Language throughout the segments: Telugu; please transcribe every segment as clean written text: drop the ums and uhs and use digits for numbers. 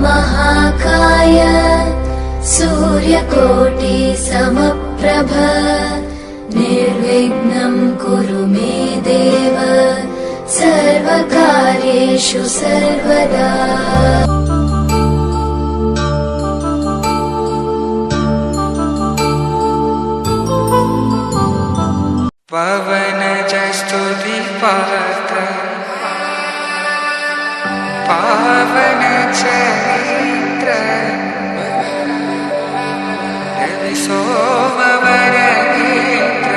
महाकाय सूर्यकोटि समप्रभ निर्विघ्नं कुरु मे देव सर्वकार्येषु सर्वदा। पवनज स्तुति पात्र पावन चरित्र रवि सोमवर नेत्र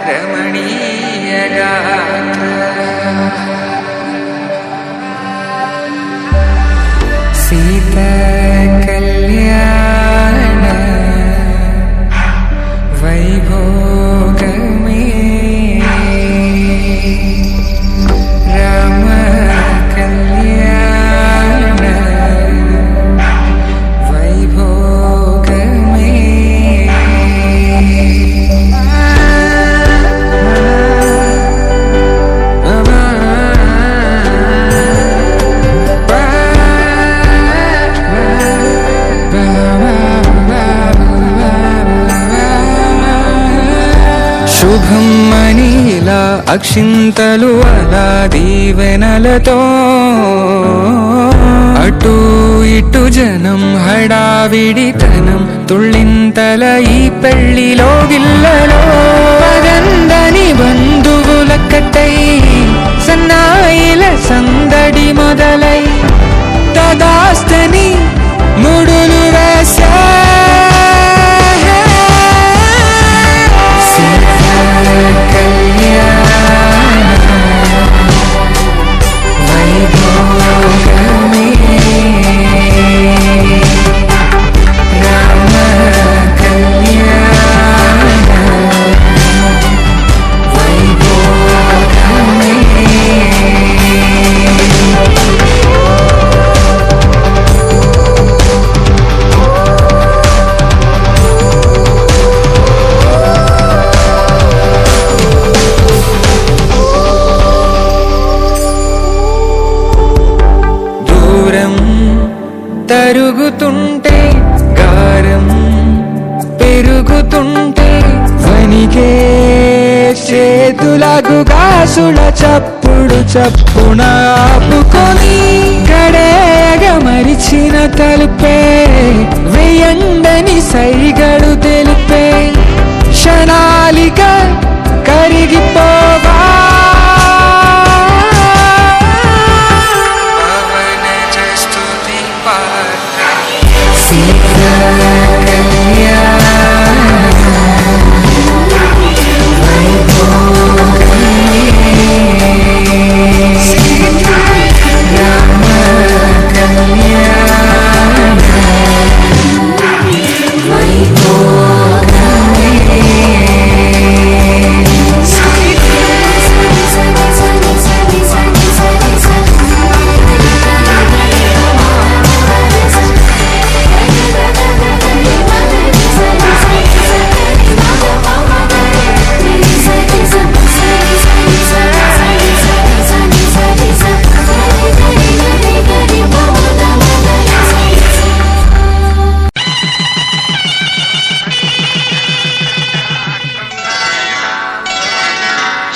रमणीय गात्र सीता कल्याण वैभोग में राम कल्याण वैभोग में శుభం మనీలా అక్షింతలు అలా దీవెనలతో అటు ఇటు జనం హడావిడితనం తుళ్ళింతల ఈ పెళ్లిలో గిల్లలో పదందని బంధువులక్కటై సన్నాయిల సందడి మొదలై తదాస్తని ముడులు వేసా తరుగుతుంటే గారం పెరుగుతుంటే వనికే చేతులకు గాసుల చప్పుడు చప్పున ఆపుకొని గడేగ మరిచిన తలుపే వేయండని సైగడు తెలిపే క్షణాలిక కరిగిపోవా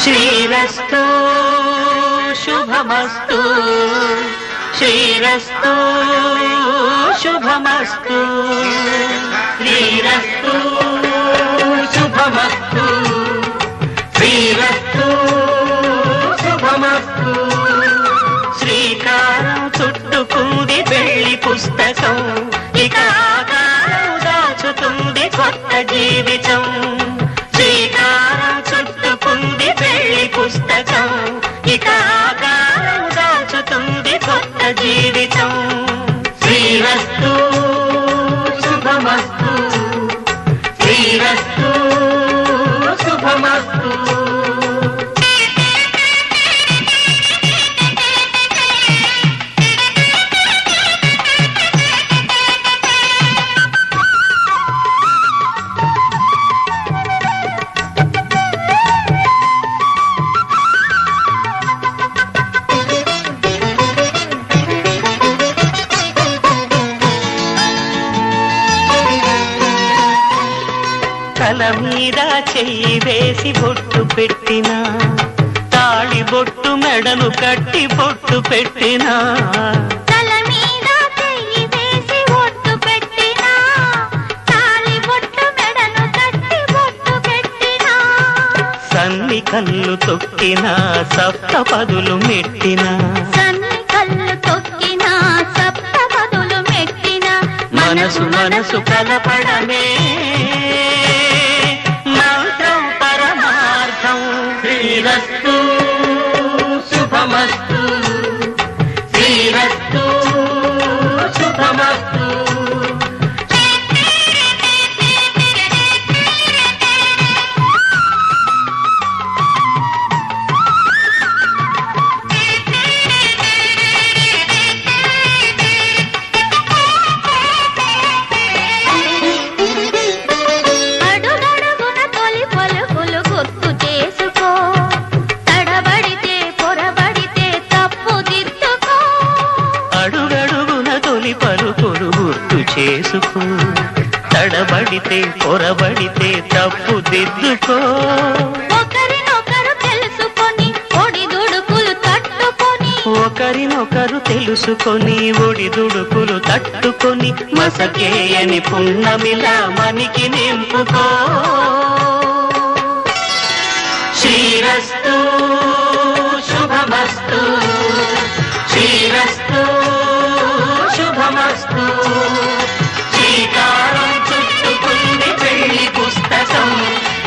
श्रीरस्तु शुभमस्तु श्रीरस्तु शुभमस्तु श्रीरस्तु शुभमस्तु श्रीरस्तु शुभमस्तु శ్రీకారం చుట్టుకుంది పెళ్లి పుస్తకం ఇక ఆకారం దాచుతుంది కొత్త జీవితం శ్రీకారం చుట్టుకుంది పెళ్లి పుస్తకం ఇక ఆకారం దాచుతుంది కొత్త జీవితం శ్రీరస్తు శుభమస్తు శ్రీరస్తు శుభమస్తు తల మీద చెయ్యి వేసి బొట్టు పెట్టినా, తాళి బొట్టు మెడను కట్టి బొట్టు పెట్టినా, తల మీద చెయ్యి వేసి బొట్టు పెట్టినా, తాళి బొట్టు మెడను కట్టి బొట్టు పెట్టినా, సన్ని కళ్ళు తొక్కినా సప్త పదులు మెట్టినా, సన్ని కళ్ళు తొక్కినా సప్త పదులు మెట్టినా, మనసు మనసు కలపడమే మంత్రం పరమార్థం. శ్రీరస్తు శుభమస్తు, శ్రీరస్తు శుభమస్తు. అడుగడుగున తొలి పలుకులు గుర్తు చేసుకో, తడబడితే పొరబడితే తప్పు దిద్దుకో, అడుగడుగున తొలి పలుకులు గుర్తు చేసుకో, తడబడితే పొరబడితే తప్పు దిద్దుకో, ఒకరినొకరు తెలుసుకొని ఒడిదుడుకులు తట్టుకొని, ఒకరినొకరు తెలుసుకొని ఒడిదుడుకులు తట్టుకొని, మసకేయని పున్నమిలా మనికి నింపుకో. శ్రీరస్తు శుభమస్తు, శ్రీరస్తు శుభమస్తు. శ్రీకారం చుట్టుకుంది పెళ్లి పుస్తకం,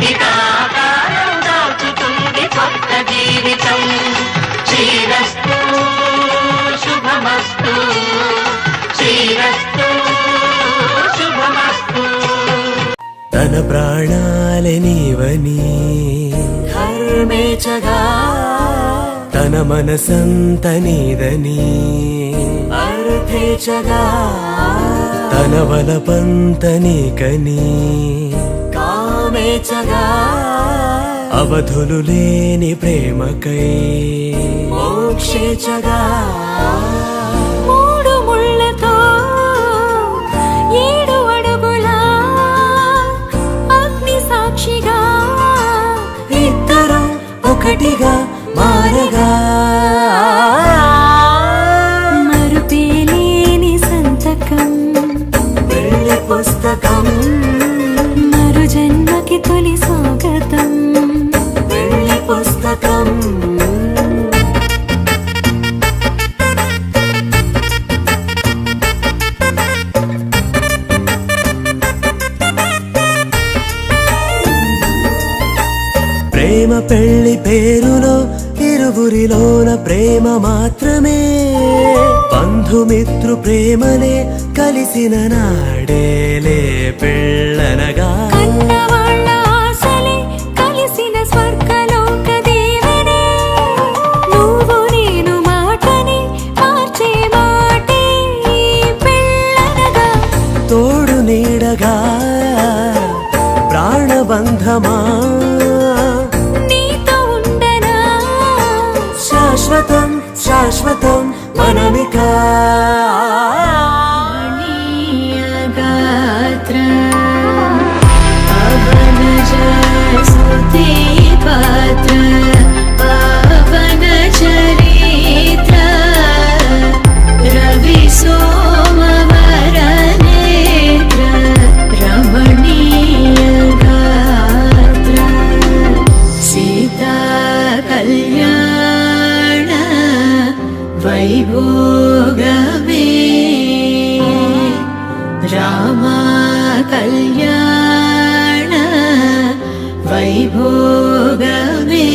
ఇక ఆకారం దాచుతుంది కొత్త జీవితం. శ్రీరస్తు శుభమస్తు, శ్రీరస్తు శుభమస్తు. తన ప్రాణాలే నీవని ధర్మేచగా, తన మనసంత నీదని అర్థేచగా, తన వలపంత నీకని కామేచగా, అవధులు లేని ప్రేమకై మోక్షేచగా. మూడు ముళ్ళతో 7 అడుగుల అగ్ని సాక్షిగా, ఇద్దరు ఒకటిగా మారగా, మరుపేలేని సంతకం పెళ్లి పుస్తకం, మరు జన్మకి తొలి స్వాగతం. పెళ్లి పుస్తకం. ప్రేమ పెళ్లి పేరులో ఇరువురిలోన ప్రేమ మాత్రమే, బంధుమిత్రు ప్రేమనే కలిసిన నాడేలే పెళ్ళనగా. కన్నవాళ్ళ ఆశలే కలిసిన స్వర్గలోక దీవెనే, నువ్వు నేను మాటని మార్చే మాటే పెళ్ళనగా. తోడు నీడగా ప్రాణబంధమా, నీతో ఉండనా శాశ్వతం శాశ్వతం మనమిక. గాత్ర పవనజ స్తుతి పాత్ర, పవన చరిత్ర, రవి సోమవర నేత్ర, రమణీయ గాత్ర, సీతా కళ్యాణ వైభోగమే, రామ కళ్యాణ వైభోగమే.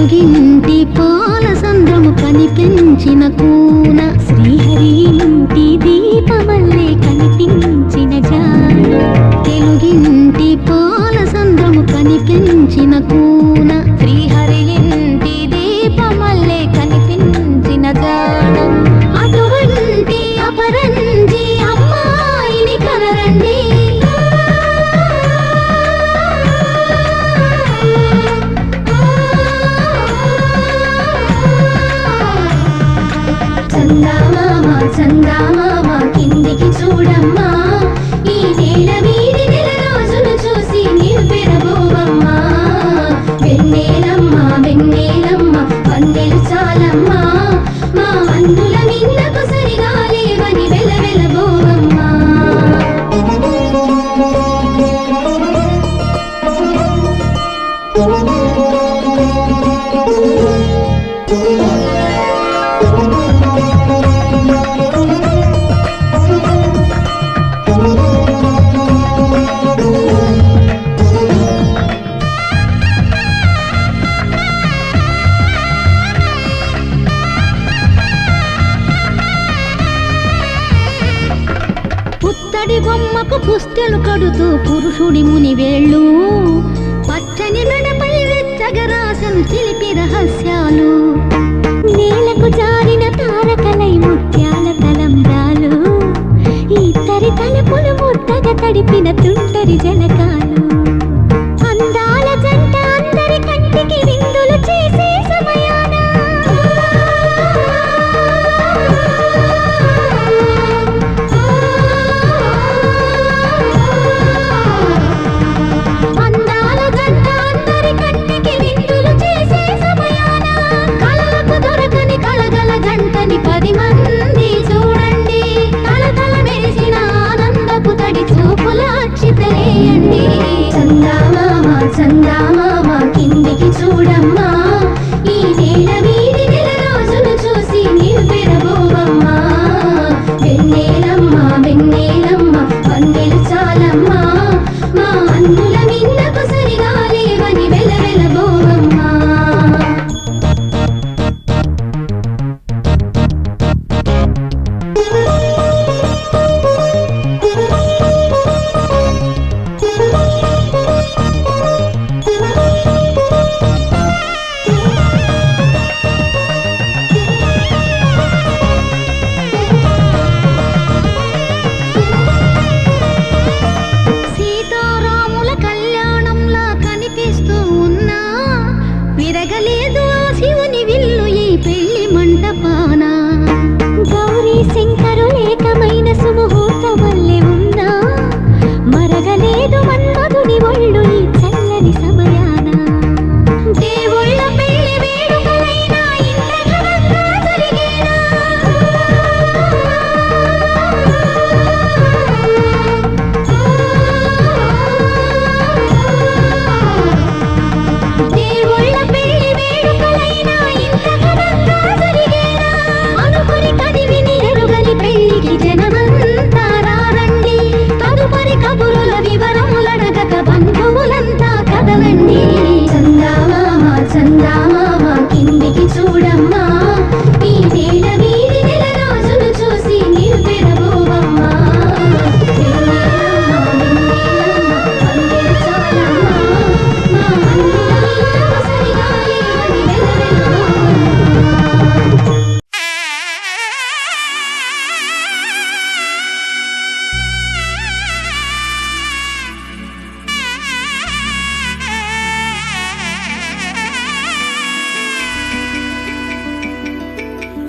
తెలుగింటి పాల సంద్రము కనిపించిన కూన శ్రీహరి ఇంటి దీపమల్లే కనిపించిన జాన తెలుగింటి పాల సంద్రము కనిపించిన కూన శ్రీహరి ఇంటి దీపమల్లే కనిపించిన జాన అటువంటి అపరంజి అమ్మాయిని కనరండి చందామామ కిందికి చూడమ్మా ఈ నేల వీడి నెల రోజులు చూసి నీవు పెరబోవమ్మా వెన్నెలమ్మ వెన్నెలమ్మ వన్నెలు చాలమ్మా మా అందుల మిన్నకు సరిగా లేవని వెలవెలబోవమ్మా పుత్తడి బొమ్మకు పుస్తెలు కడుతూ పురుషుడి ముని వేళ్ళు పచ్చని మెడపై వెచ్చగరాసను చిలిపి రహస్యాలు నేలకు జారిన తారకలై ముత్యాల తలంబ్రాలు ఇద్దరి తలుపులు ముద్దగా తడిపిన తుంటరి జలకాలు అందాల జంట అందరి కంటికి విందులు చేసే సమయాన అందాల జంట అందరి కంటికి విందులు చేసే సమయాన కళ్ళకు దొరకని కళగల జంటని 10 మంది చూడండి తలతల మెరిసిన ఆనందపు తడి చూపుల అక్షితలేయండి చందామామ కిందికి చూడమ్మా ఈ నేల వీడి నెల రోజులు చూసి నీవు పెరబోవమ్మా వెన్నెలమ్మ వెన్నెలమ్మ వన్నెలు చాలమ్మా మా అందుల మిన్నకు సరిగా లేవని వెలవెలబోవమ్మా సీతారాముల కళ్యాణంలా కనిపిస్తూ ఉన్నా విరగలేదు ఆ శివుని విల్లు ఈ పెళ్లి మంటపాన గౌరీ శంకరులేకమైన సుముహూర్త వల్లే ఉన్నా మరగలేదు మన్మధుని ఒళ్ళు ఈ చల్లని సమయాన దేవుళ్ళ పెళ్లి వేడుకలైనా ఇంత ఘనంగా జరిగేనా దేవుళ్ళ పెళ్లి వేడుకలైనా ఇంత ఘనంగా జరిగేనా అనుకుని కదివిని ఎరుగని పెళ్లికి జనమంతా రారండి తదుపరి కబురుల వివరములడగక బంధువులంతా కదలండి చందామామ కిందికి చూడమ్మా ఈ నేల వీడి నెల రోజులు చూసి నీవు పెరబోవమ్మా వెన్నెలమ్మ వన్నెలు చాలమ్మా మా అందుల మిన్నకు సరిగా లేవని వెలవెలబోవమ్మా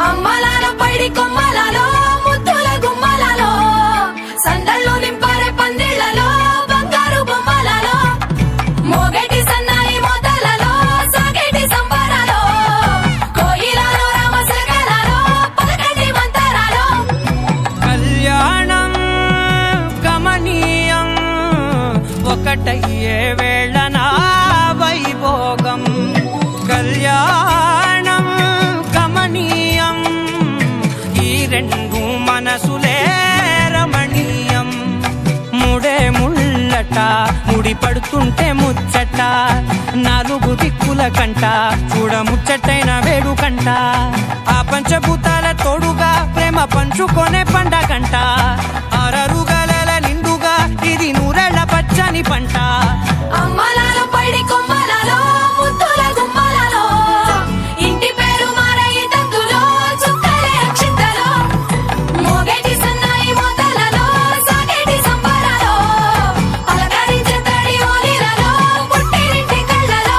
అమ్మలాల పైడి కొమ్మలలో ముద్దుల గుమ్మలలో సందళ్ళు నింపారే పందిళ్లలో బంగారు బొమ్మలలో మోగేటి సన్నాయి మోతలలో సాగేటి సంబరాలో కోయిలలో రామశకలలో పలకండి మంతరాలో కళ్యాణం గమనీయం ఒకటయ్యే వేళ నా వైభోగం కళ్యాణం గమనీయం ఈ రెండు మనసులే రమణీయం ముడే ముళ్ళట ముడి పడుతుంటే ముచ్చట నాలుగు దిక్కుల కంట చూడముచ్చటైన వేడుకంట ఆ పంచభూతాల తోడుగా ప్రేమ పంచుకొనే పండగంట ఆరరుగల నిండుగా ఇది నూరెళ్ళ పచ్చని పంట అమ్మలాలో పడి కొమ్మలలో ముద్దుల గుమ్మలలో ఇంటి పేరు మారయి తందులో చుక్కలే అక్షింతలో మోగేటి సన్నాయి మోతలలో సాగేటి సంబరాలో పలకరించే తడి ఓలిలలో పుట్టినింటి కళ్ళలో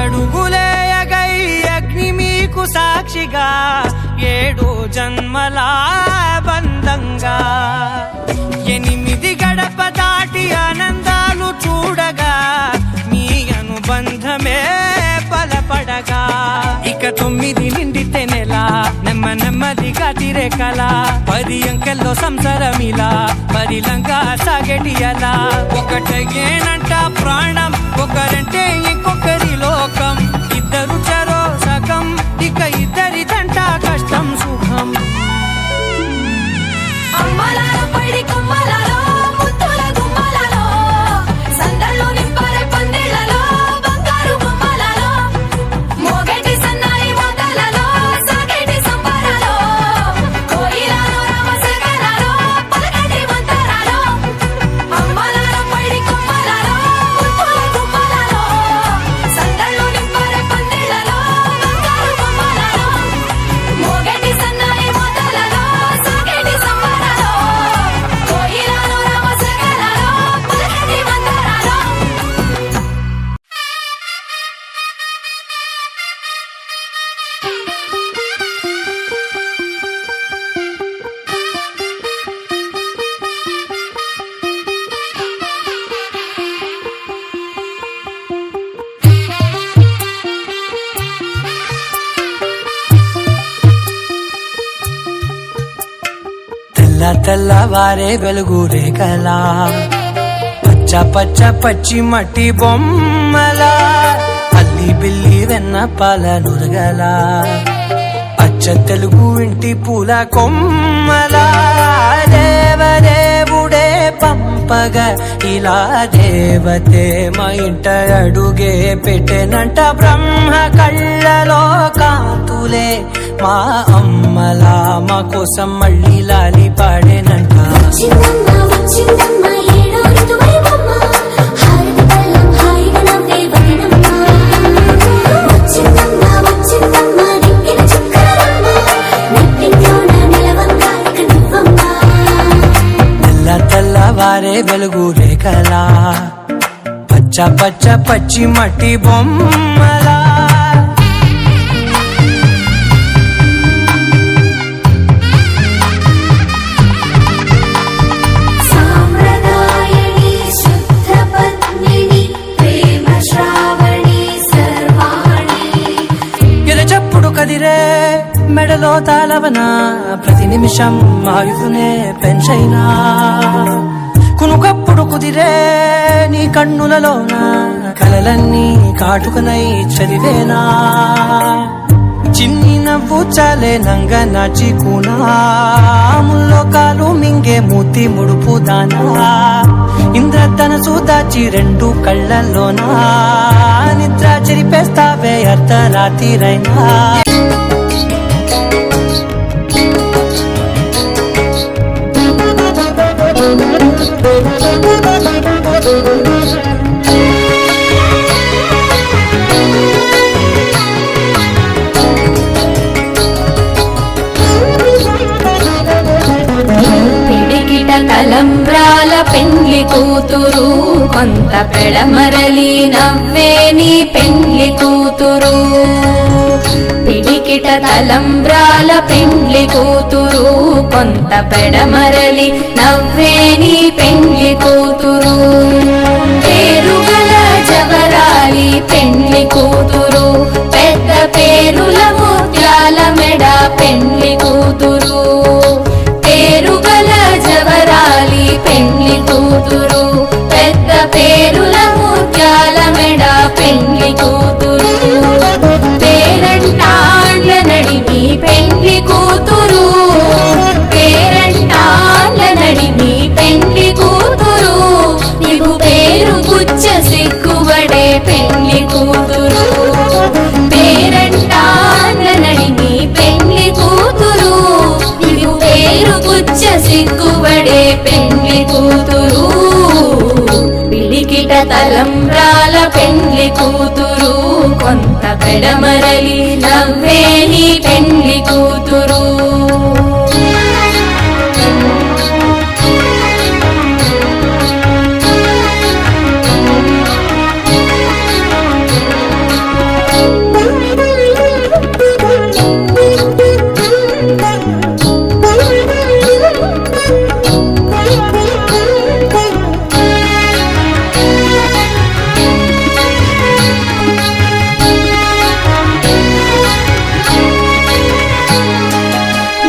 ఏడడుగులేయగై అగ్ని మీకు సాక్షిగా 7 జన్మల బంధంగా 8 గడప దాటి ఆనందాలు చూడగా మీ అనుబంధమే బలపడగా ఇక 9 నిండితే నెల నెమ్మదిగా తిరేకల 10 అంకెల్లో సంసారమిలా పరిలంగా సాగేటి అలా ఒకటేనంట ప్రాణం ఒకరంటే ఇంకొకరి లోకం ఇద్దరు చరో సగం ఇక ఇద్దరిదంట కష్టం సుఖం అమ్మలాలో పడి కొమ్మలలో ముద్దుల గుమ్మలలో సందళ్ళు నింపరే పందిళ్ళలో బంగారు గుమ్మలలో మోగేటి సన్నాయి మోతలలో సాగేటి సంబరాలో కోయిలలో రామసగలలో పలకటి మంతరాలో అమ్మలాలో పడి కొమ్మలలో ముద్దుల గుమ్మలలో సందళ్ళు నింపరే పందిళ్ళలో బంగారు గుమ్మలలో మోగేటి సన్నాయి మోతలలో సాగేటి సంబరాలో కోయిలలో రామసగలలో పలకటి మంతరాలో తెల్లవారే వెలుగు రేఖలా పచ్చ పచ్చి మట్టి బొమ్మలా అల్లి బిల్లి వెన్న పాల నురగలా అచ్చ తెలుగు ఇంటి పూల కొమ్మలా దేవదేవుడే పంపగా ఇలా దేవతే మా ఇంట అడుగే పెట్టెనంట బ్రహ్మ కళ్ళలో కాంతులే మా అమ్మలా మా కోసం మళ్ళీ లాలి పాడేనంట వచ్చిందమ్మ వచ్చిందమ్మ ఏడో ఋతువైవమ్మ హారతి పళ్ళం హాయిగా నవ్వే వదినమ్మ వచ్చిందమ్మ వచ్చిందమ్మ నెక్కిన చుక్కలమ్మ నెట్టింట్లోన నిలవంగా ఇక నువ్వమ్మ తెల్లవారే వెలుగు రేఖలా పచ్చ పచ్చి మట్టి బొమ్మలా సామ్రదాయని శుద్ధ పద్మిని ప్రేమ శ్రావణి సర్వాణి ఎరచప్పుడు కదిరే మెడలో తాళవన ప్రతి నిమిషం ఆయుధునే పెంచైనా కునుకప్పుడు కుదిరే నీ కన్నులలోన కలలన్నీ కాటుకనై చదివేనా చిన్ని నవ్వు చాలే నంగ నాచి కూనాముల్లో కాలు మింగే మూతి ముడుపు దానా ఇంద్రధనసు దాచి 2 కళ్ళల్లోనా నిద్ర చెరిపేస్తావే అర్ధరాత్రిరైనా పిడికిట తలంబ్రాల పెండ్లి కూతురు కొంత పెడమరలి నవ్వే నీ పెండ్లి కూతురు పిడికిట తలంబ్రాల పెండ్లి కూతురు కొంత పెడమరలి నవ్వే నీ పెండ్లి కూతురు పేరుగల జవరాలి పెండ్లి కూతురు పెద్ద పేరుల ముత్యాల మెడ పెండ్లి కూతురు పేరుగల జవరాలి పెండ్లి కూతురు తలంబ్రాల పెండ్లి కూతురు కొంత పెడమరలి నవ్వే నీ పెండ్లి కూతురు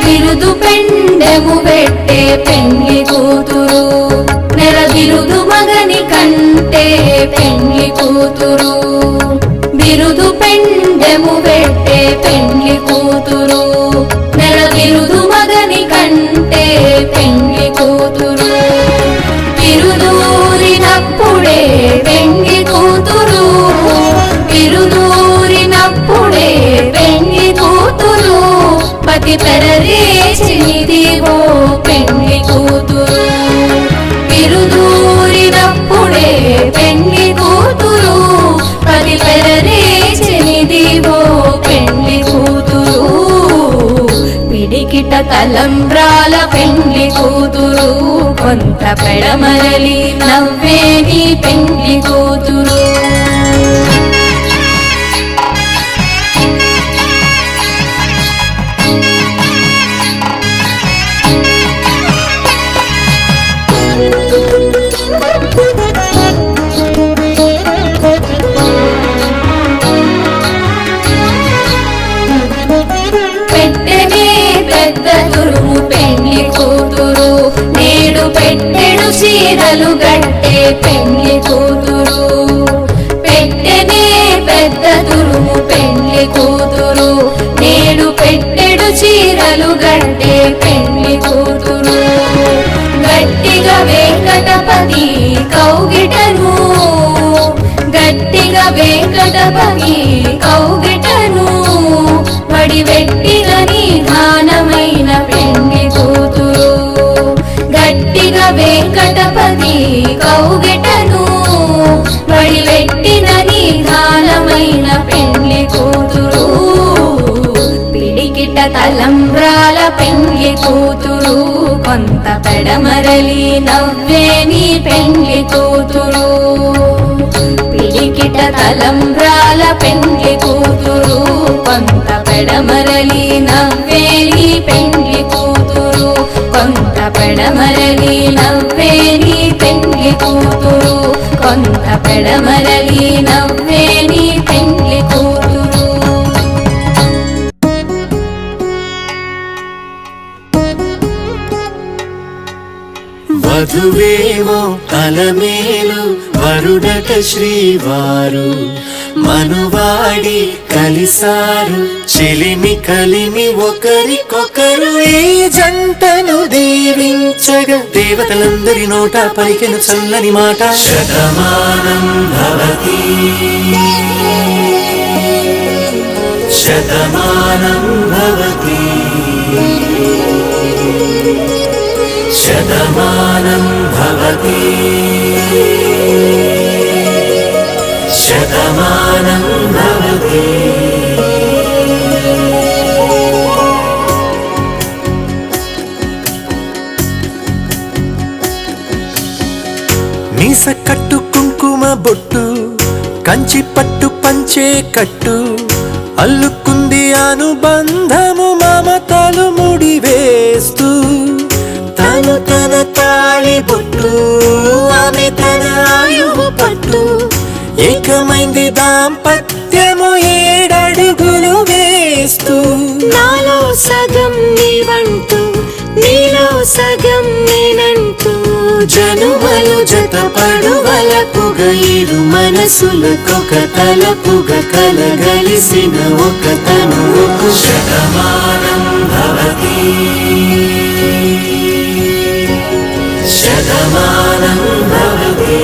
బిరుదు పెండెము పెట్టే పెండ్లి కూతురు నెల బిరుదు మగని కంటే పెండ్లి కూతురు బిరుదు పెండెము పెట్టే పెండ్లి కూతురు నెల బిరుదు మగని కంటే పెండ్లి కూతురు బిరుదూరినప్పుడే పెండ్లి కూతురు బిరుదూరినప్పుడే పెండ్లి కూతురు పతి పెరరేచినిదివో పెండ్లి కూతురు బిరుదూరినప్పుడే పెండ్లి కూతురు పతి పెరరేచినిదివో పెండ్లి కూతురు పిడికిట తలంబ్రాల పెండ్లి కూతురు కొంత పెడమరలి నవ్వే నీ పెండ్లి కూతురు పెట్టెనే పెద్ద తురుము పెండ్లి కూతురు నేడు పెట్టెడు చీరలు గట్టే పెండ్లి కూతురు పెట్టెనే పెద్ద తురుము పెండ్లి కూతురు నేడు పెట్టెడు చీరలు గట్టే పెండ్లి కూతురు గట్టిగా వెంకటపతి కౌగిటను గట్టిగా వెంకటపతి కౌగిటను వడివెట్టిన నిధానమైన పెండ్లి కూతురు గట్టిగా వెంకటపతి కౌగిటను వడివెట్టిన నిధానమైన పెండ్లి కూతురు పిడికిట తలంబ్రాల పెండ్లి కూతురు కొంత పెడమరలి నవ్వే నీ పెండ్లి కూతురు పిడికిట తలంబ్రాల పెండ్లి కూతురు కొంత పెడమరలి నవ్వే నీ పెండ్లి కూతురు కొంత పెడమరలి నవ్వే నీ పెండ్లి కూతురు కొంత పెడమరలి నవ్వే నీ పెండ్లి కూతురు వధువేమో అలమేలు వరుడట శ్రీవారు మనువాడి కలిసారు చెలిమి కలిమి ఒకరికొకరు ఈ జంటను దీవించగా దేవతలందరి నోట పలికెను చల్లని మాట శతమానం భవతి శతమానం భవతి శతమానం భవతి శతమానం భవతి మీస కట్టు కుంకుమ బొట్టు కంచి పట్టు పంచే కట్టు అల్లుకుంది అనుబంధము మమతలు ముడివేస్తూ తను తన తాళి బొట్టు ఆమె తన ఆయువు పట్టు ఏకమైంది దాంపత్యము 7 అడుగులు వేస్తూ నాలో సగం నీవంటూ నీలో సగం నేనంటూ జనుమలు జతపడువలపుగ ఇరు మనసులకొక తలపుగ కలగలిసిన ఒక తనువుకు శతమానం భవతి శతమానం భవతి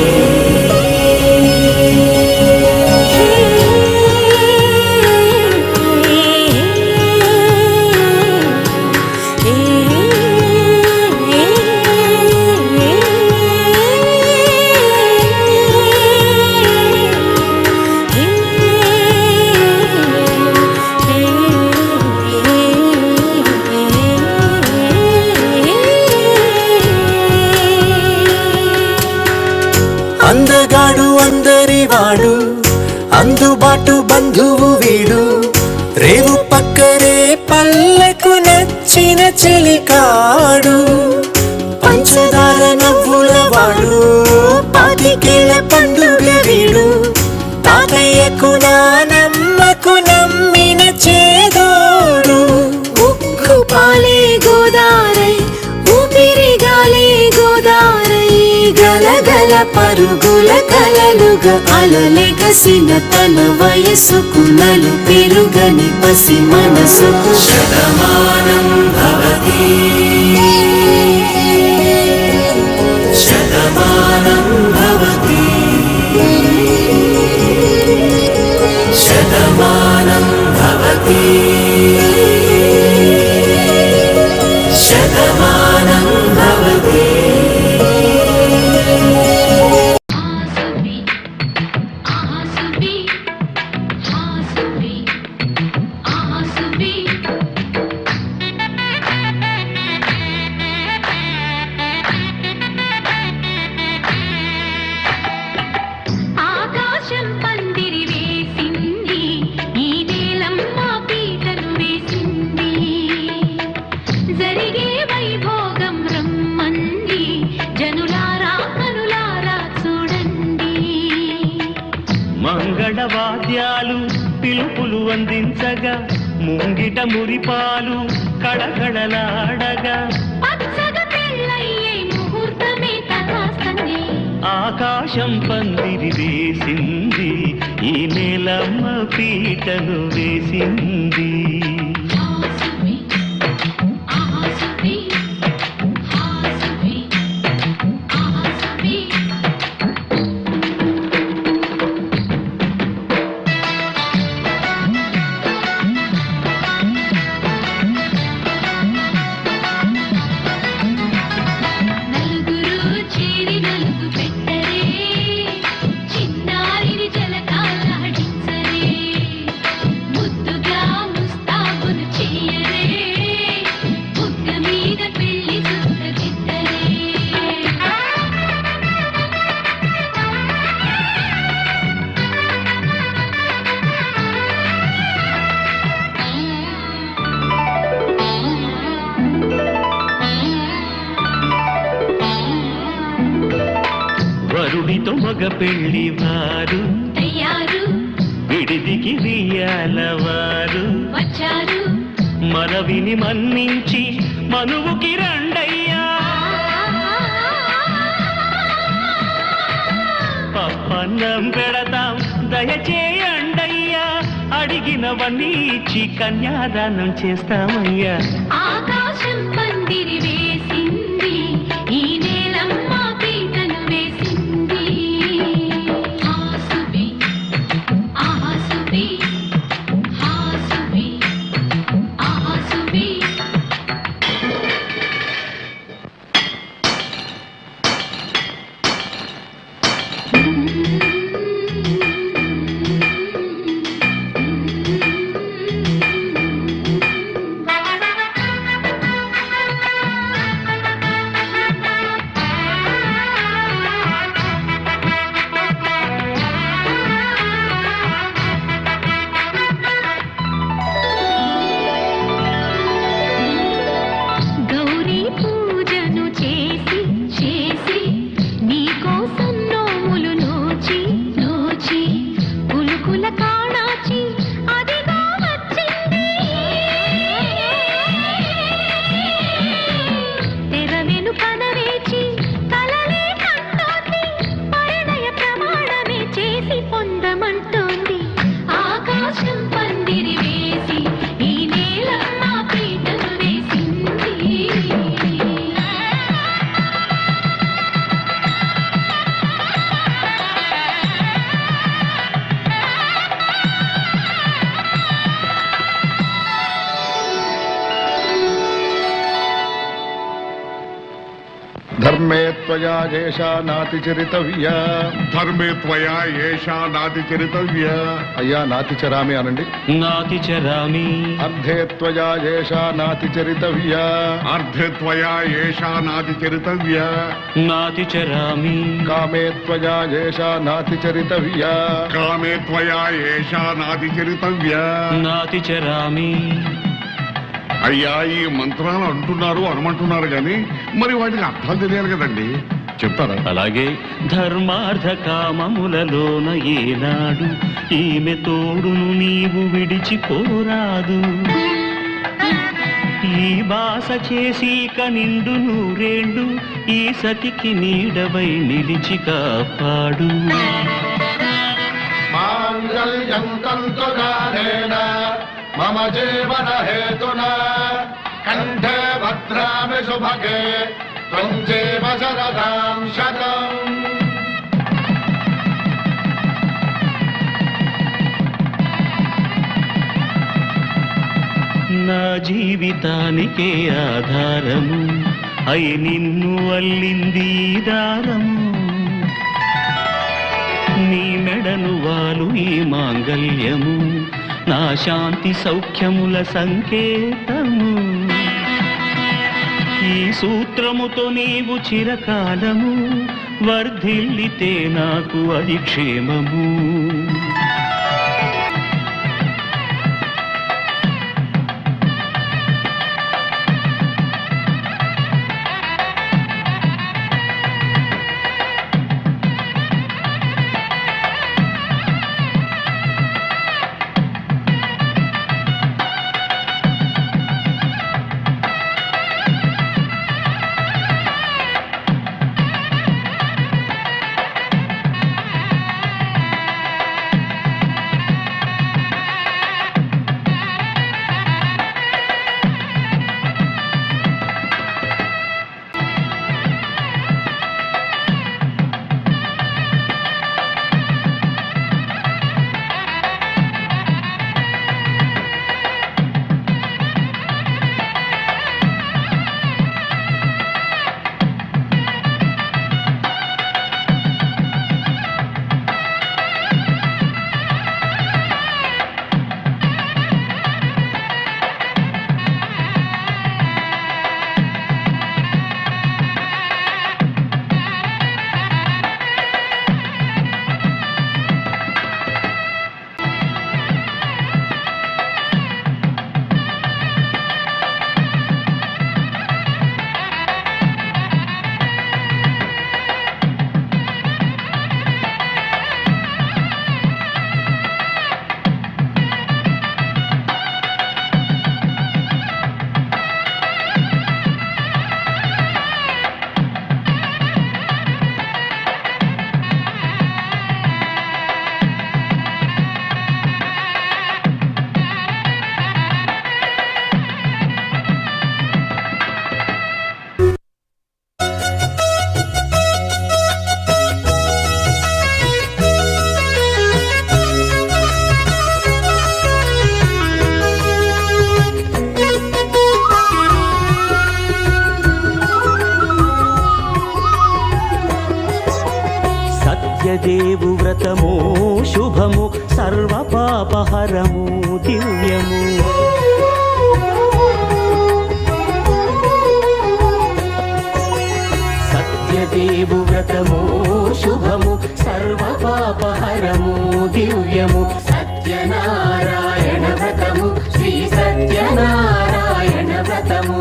పాటు బంధువు వీడు, రేవు పక్కరే పల్లెకు నచ్చిన చెలికాడు, పంచదార నవ్వుల వాడు, పాతికేల పండుగ వీడు, తాతయ్యకు నానమ్మకు నమ్మిన చేదోడు, ఉక్కు పాలే గోదారై ఊపిరిగాలే గోదారై గలగల పరుగుల కలలుగా అలలెగసిన తన వయసుకు నలు పెరుగని పసి మనసుకు శతమానం భవతి శతమానం భవతి శతమానం భవతి శతమానం భవతి. ఆకాశం పందిరి వేసింది, ఈ నేలమ్మ పీటలు వేసింది, జరిగే వైభోగం రమ్మంది, జనులారా కనులారా చూడండి. మంగళవాద్యాలు పిలుపులు అందించగా, ముంగిట మురిపాలు కడకడలాడగా, పచ్చగా పెళ్ళయ్యే ముహూర్తమే తదాస్తంది. ఆకాశం పందిరి వేసింది, ఈ నేలమ్మ పీటను వేసింది. ఆసువి, ఆసువి, ఆసువి, ఆసువి. నలుగురు చేరి నలుగు పెట్టరే, చిన్నారిని జలకాలాడించరే, ముద్దుగా ముస్తాబును చేయరే, బుగ్గ మీద పెళ్లి చుట్టదిద్దరే. వరుడితో మగ పెళ్లి వారు, తయారు విడిదికి వియ్యాలవారు, వచ్చారు మనవిని మన్నించి మనువుకి రండయ్యా, పప్పన్నం పెడతాం దయచేయండయ్యా, అడిగినవన్నీ ఇచ్చి కన్యాదానం చేస్తామయ్యా. ఆకాశం పందిరి వేసింది, ఈ నేలమ్మ పీటను వేసింది. ఆసువి, ఆసువి, ఆసువి, ఆసువి. ధర్మే త్వయా ఏషా నాతి చరితవ్య. ధర్మే త్వయా ఏషా నాతి చరితవ్య. అయ్యా నాతి చరామి అనండి. నాతి చరామి. అర్ధే త్వయా ఏషా నాతి చరితవ్య. అర్ధే త్వయా ఏషా నాతి చరితవ్య. నాతి చరామి. కామే త్వయా ఏషా నాతి చరితవ్య. కామే త్వయా ఏషా నాతి చరితవ్య. నాతి చరామి. అయ్యా ఈ మంత్రాలు అంటున్నారు అనమంటున్నారు గాని మరి వాటికి అర్థాలు తెలియాలి కదండి, చెప్తారా? అలాగే ధర్మార్థ కామములలోన ఏనాడు ఈమె తోడును నీవు విడిచిపోరాదు. ఈ బాస చేసి కనిండు నూరేళ్ళు ఈ సతికి నీడవై నిలిచి కాపాడు. మాంగళ్యం తంతునానేన మమ జీవన హేతునా కంఠే భద్రామి శుభగే త్వం జీవ శరదాం శతం. నా జీవితానికే ఆధారము అయి నిన్ను అల్లింది దారము. నీ మెడను వాలు ఈ మాంగళ్యము నా శాంతి సౌఖ్యముల సంకేతము. ఈ సూత్రముతో నీవు చిరకాలము వర్ధిల్లితే నాకు అది క్షేమము. సత్యదేవు వ్రతము శుభము సర్వ పాపహరము దివ్యము. సత్యదేవు వ్రతము శుభము సర్వ పాపహరము దివ్యము. సత్యనారాయణ వ్రతము శ్రీ సత్యనారాయణ వ్రతము.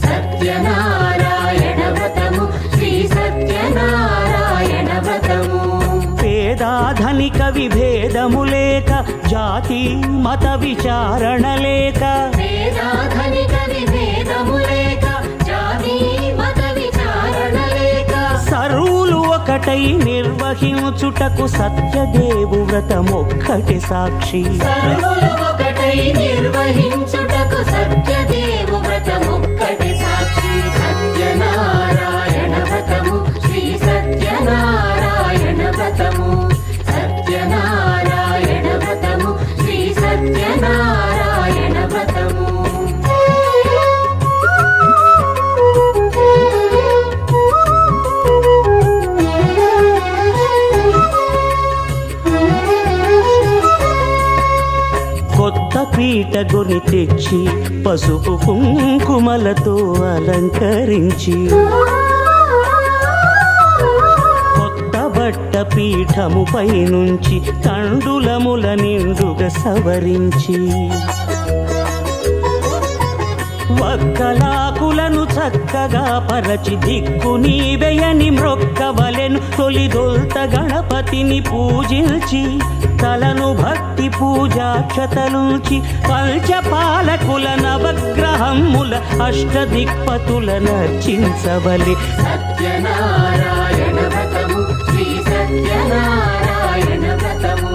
సత్యనారాయణ వ్రతము శ్రీ సత్యనారాయణ వ్రతము. పేదాధనిక విభేదము లేక జాతి మత విచారణ లేక. పేదాధనిక విభేదము లేక జాతి మత విచారణ లేక. సర్వులు ఒకటై నిర్వహించుటకు సత్యదేవు వ్రతమొక్కటి సాక్షి. సర్వులు ఒకటై నిర్వహించుటకు సత్యదేవు వ్రతమొక్కటి సాక్షి. సత్యనారాయణ వ్రతము శ్రీ సత్యనారాయణ వ్రతము. సత్యనారాయణ వ్రతము శ్రీ సత్యనారాయణ వ్రతము. కొత్త పీట గొని తెచ్చి పసుపు కుంకుమలతో అలంకరించి కొత్త బట్ట పీఠముపై నుంచి తండులముల నిండుగా సవరించి వక్కలాకులను చక్కగా పరచి దిక్కు నీవెయని మ్రొక్కవలెను తొలిదొల్త గణపతిని పూజించి తలను భక్తి పూజాక్షతలుంచి పంచపాలకుల నవగ్రహముల అష్టదిక్పతుల నర్చించవలె. సత్యనారాయణ వ్రతము శ్రీ సత్యనారాయణ వ్రతము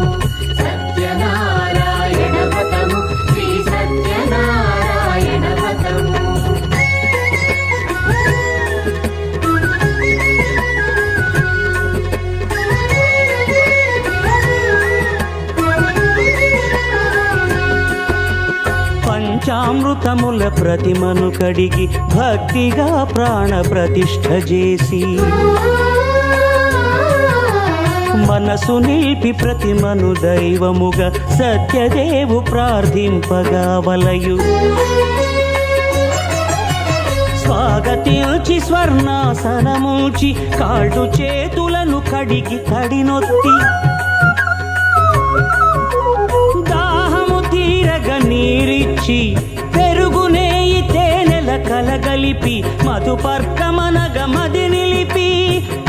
సత్యనారాయణ వ్రతము శ్రీ సత్యనారాయణ వ్రతము. పంచామృతముల ప్రతిమను కడిగి భక్తిగా ప్రాణ ప్రతిష్ఠ చేసి మనసు నిలిపి ప్రతిమను దైవముగా సత్యదేవు ప్రార్థింపగా వలయు. స్వాగతించి స్వర్ణాసనముంచి కాళ్ళు చేతులను కడిగి తడినొత్తి దాహము తీరగ నీరిచ్చి పెరుగునేయి తేనెల కలగలిపి మధుపర్కమనగ మది నిలిపి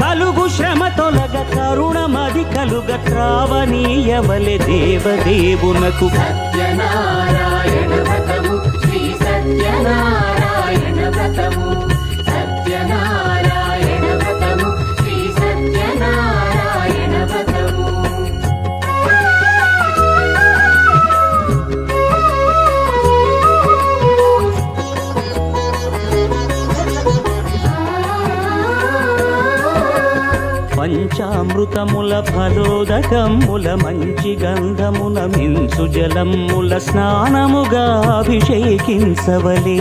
కలుగు శ్రమ తొలగ కరుణ మది కలుగ త్రావనీయవలె దేవదేవునకు. సత్యనారాయణ వ్రతము శ్రీ సత్యనారాయణ వ్రతము సత్యనారాయణ వ్రతము శ్రీ సత్యనారాయణ వ్రతము. పంచామృతముల ఫలోదకముల మంచి గంధమున మించు జలముల స్నానముగా అభిషేకించవలే.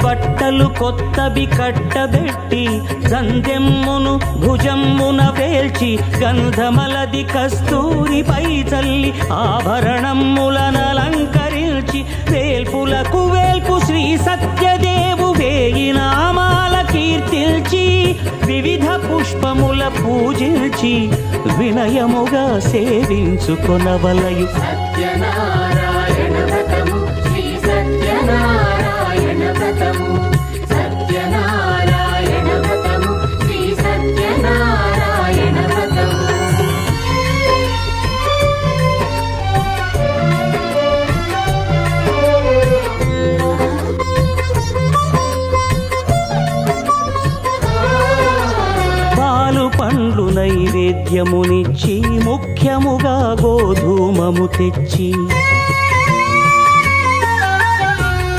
బట్టలు కొత్తవి కట్టబెట్టి సంధ్యమ్మును భుజమ్మున వేల్చి గంధమలది కస్తూరిపై చల్లి ఆభరణములనలంకరించి వేల్పులకు వేల్పు శ్రీ సత్యదేవు వేయి నామాల కీర్తిల్చి వివిధ పుష్పముల పూజించి వినయముగా సేవించుకొనవలయు. సత్యనారాయణ వ్రతము శ్రీ సత్యనారాయణ వ్రతము సత్యనారాయణ వ్రతము శ్రీ సత్యనారాయణ వ్రతము. పాలు పండ్లు నైవేద్యమునిచ్చి ముఖ్యముగా గోధూమము తెచ్చి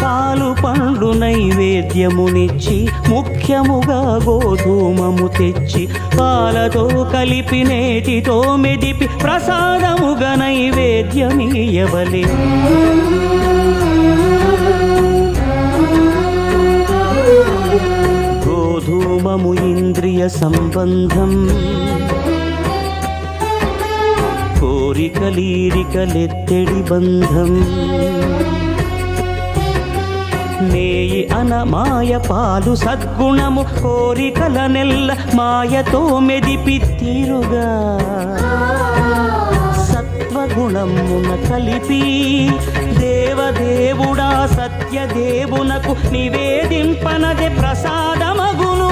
పాలు పండ్లు నైవేద్యమునిచ్చి ముఖ్యముగా గోధూమము తెచ్చి పాలతో కలిపి నేతితో మెదిపి ప్రసాదముగా నైవేద్యమీయవలే. గోధూమము ఇంద్రియ సంబంధం కోరికలీరికలెత్తెడి బంధం నేయి అనమాయ పాలు సద్గుణము కోరికల నెల్ల మాయతో మెదిపి తీరుగా సత్వగుణమున కలిపి దేవదేవుడా సత్యదేవునకు నివేదింపనదే ప్రసాదమగును.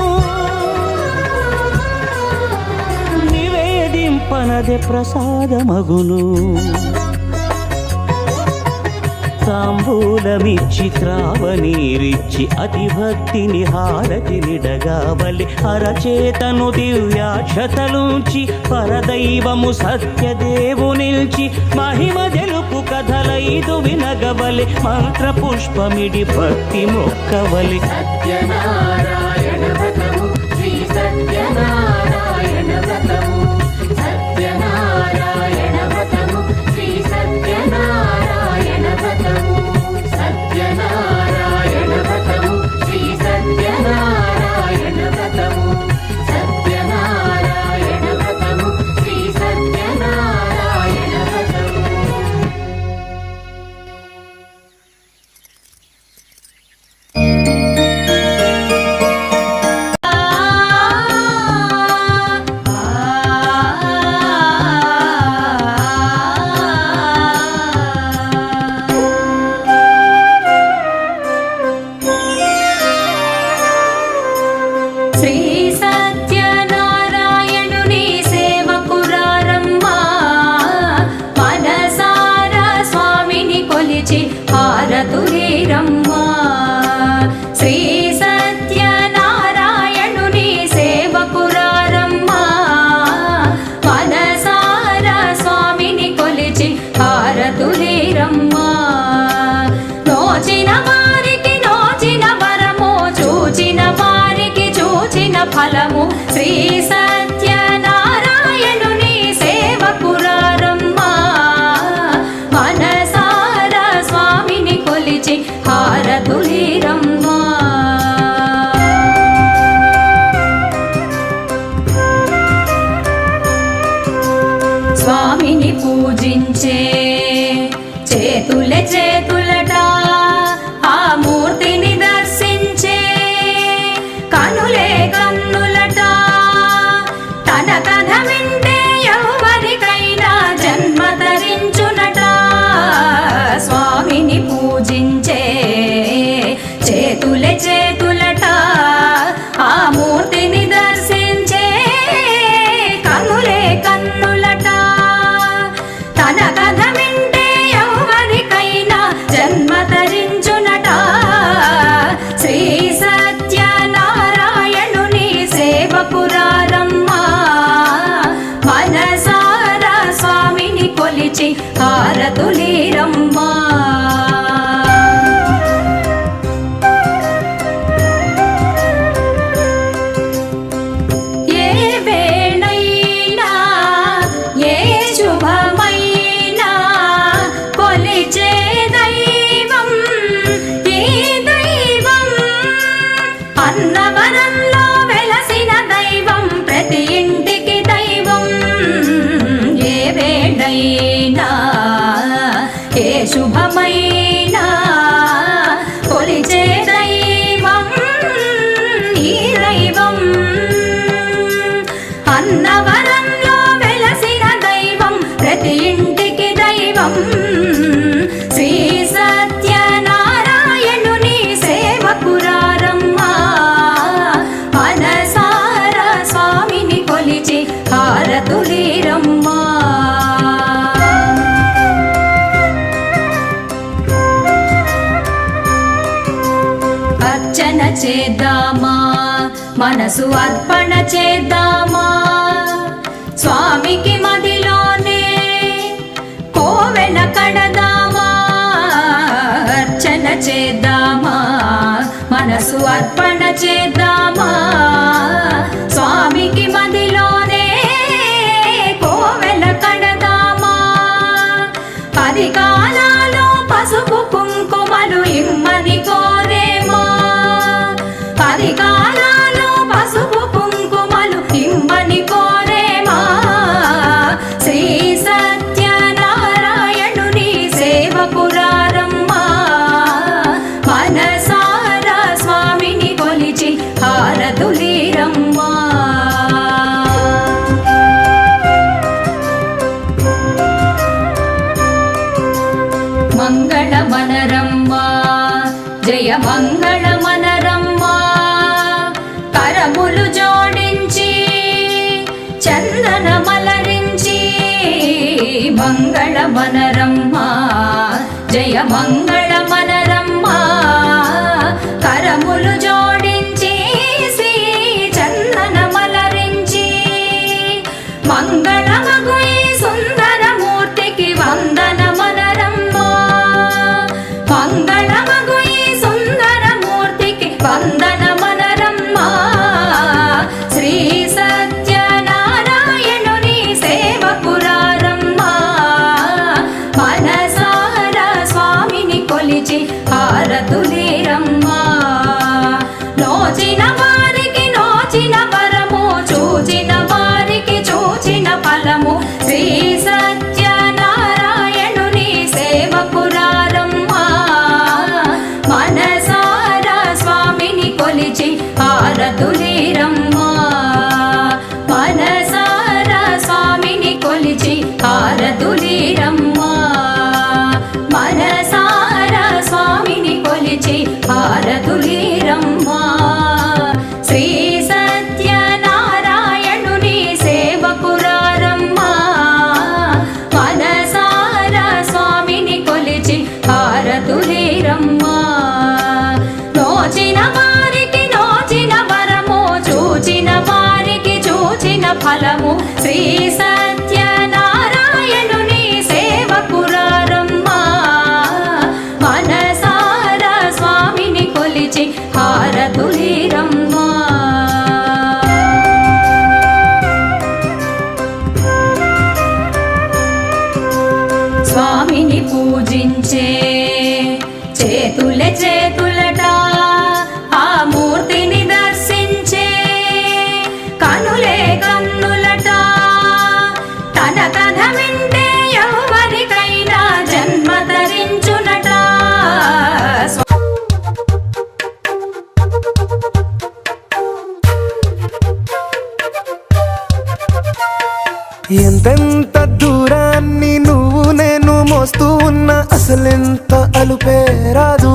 నివేదింపనదే ప్రసాదమగును. తాంబూలమిచ్చి త్రావనీరిచ్చి అతి భక్తిని హారతి నిడగావలి అరచేతను దివ్యాక్షతలుంచి పరదైవము సత్యదేవు నిల్చి మహిమ తెలుపు కథలైదు వినగవలి మంత్ర పుష్పమిడి భక్తి మొక్కవలి. సత్యనారాయణ వ్రతము శ్రీ సత్యనారాయణ వ్రతము సత్యనారాయణ వ్రతము శ్రీ సత్యనారాయణ వ్రతము సత్యనారాయణ వ్రతము శ్రీ సత్యనారాయణ వ్రతము సత్యనారాయణ వ్రతము శ్రీ సత్యనారాయణ వ్రతము. పూజించే చేతులే చేతులట ఆ మూర్తిని దర్శించే కనులే కన్నులట తన కథ వింటే ఎవరికైనా జన్మ ధరించునట స్వామిని పూజించే చేతులే చేతులట ఆ మూర్తిని దర్శించే కనులే కన్నులట తన కథ వింటే ఎవరికైనా జన్మ ధరించునట శ్రీ సత్యనారాయణుని సేవకురారమ్మా మనసారా స్వామిని కొలిచి హారతులీరమ్మా ఏ వేళైనా ఏ శుభమైనా కొలిచే దైవం ఈ దైవం అన్నవరంలో వెలసిన దైవం ప్రతి ఇంటికి దైవం ఏ వేళైనా ఏ శుభమైనా కొలిచే దైవం ఈ దైవం అన్నవరంలో వెలసిన దైవం ప్రతి ఇంటికి దైవం శ్రీ సత్యనారాయణుని సేవకురారమ్మా మనసారా స్వామిని కొలిచి హారతులీరమ్మా అర్చన చేద్దామా మనసు అర్పణ చేద్దామా స్వామికి మదిలోనే కోవెల కడదామా అర్చన చేద్దామా మనసు అర్పణ చేద్దామా స్వామికి మదిలోనే కోవెల కడదామా 10 కాలాలు పసుపు కుంకుమలు ఇమ్మని కోరేమా 10 కాలాలు పసుపు కుంకుమలు ఇమ్మని కోరేమా శ్రీ సత్యనారాయణుని సేవకురారమ్మా మనసారా స్వామిని కొలిచి హారతులీరమ్మా మంగళమనరమ్మా జయ మంగళమనరమ్మా కరములు జోడించి చందన మలరించి మంగళమనరమ్మా జయ మంగళమనరమ్మా కరములు జోడించి శ్రీ చందన మలరించి మంగళమగు ఈ సుందరమూర్తికి వందనమనరమ్మా మంగళమగు ఈ సుందరమూర్తికి వందనమనరమ్మా శ్రీ సత్యనారాయణుని సేవకురారమ్మా మనసారా స్వామిని కొలిచి హారతులీరమ్మా నోచిన వారికి నోచిన వరము చూచిన వారికి చూచిన ఫలము శ్రీ సత్యనారాయణుని సేవకురారమ్మా మనసారా స్వామిని కొలిచి హారతులీరమ్మా మనసారా స్వామిని కొలిచి హారతులీరమ్మా మనసారా స్వామిని కొలిచి హారతులీరమ్మా శ్రీ సత్యనారాయణుని సేవకురారమ్మా మనసారా స్వామిని కొలిచి హారతులీరమ్మా నోచిన వారికి నోచిన వరము చూచిన వారికి చూచిన ఫలము శ్రీ సత్యనారాయణుని సేవకురారమ్మా మనసారా స్వామిని కొలిచి హారతులీరమ్మా స్వామిని పూజించే చేతులే చేతులట ఆ మూర్తిని దర్శించే కనులే కన్నులట తన కథ వింటే మోస్తూ ఉన్న అసలెంత అలుపే రాదు.